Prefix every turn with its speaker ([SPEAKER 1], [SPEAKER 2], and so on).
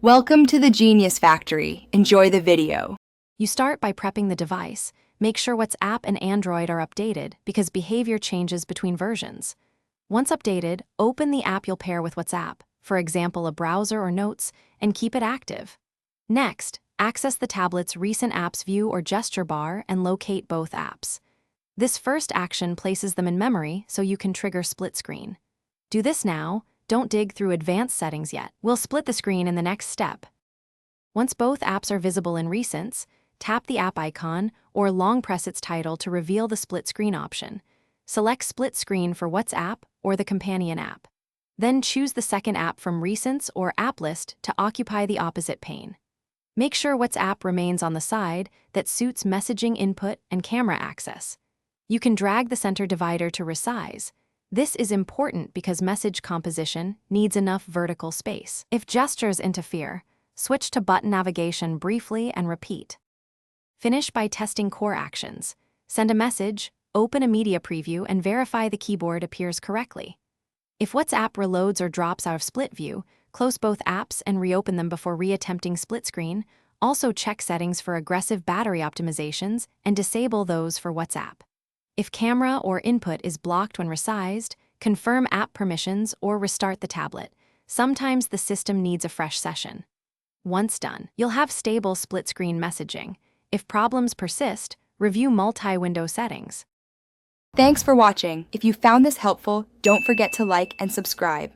[SPEAKER 1] Welcome to the Genius Factory. Enjoy the video.
[SPEAKER 2] You start by prepping the device. Make sure WhatsApp and Android are updated because behavior changes between versions. Once updated, open the app you'll pair with WhatsApp, for example a browser or notes, and keep it active. Next, access the tablet's Recent Apps view or gesture bar and locate both apps. This first action places them in memory so you can trigger split screen. Do this now. Don't dig through advanced settings yet. We'll split the screen in the next step. Once both apps are visible in Recents, tap the app icon or long press its title to reveal the split screen option. Select Split Screen for WhatsApp or the companion app. Then choose the second app from Recents or App List to occupy the opposite pane. Make sure WhatsApp remains on the side that suits messaging input and camera access. You can drag the center divider to resize. This is important because message composition needs enough vertical space. If gestures interfere, switch to button navigation briefly and repeat. Finish by testing core actions. Send a message, open a media preview, and verify the keyboard appears correctly. If WhatsApp reloads or drops out of split view, close both apps and reopen them before re-attempting split screen. Also check settings for aggressive battery optimizations and disable those for WhatsApp. If camera or input is blocked when resized, confirm app permissions or restart the tablet. Sometimes the system needs a fresh session. Once done, you'll have stable split-screen messaging. If problems persist, review multi-window settings.
[SPEAKER 1] Thanks for watching. If you found this helpful, don't forget to like and subscribe.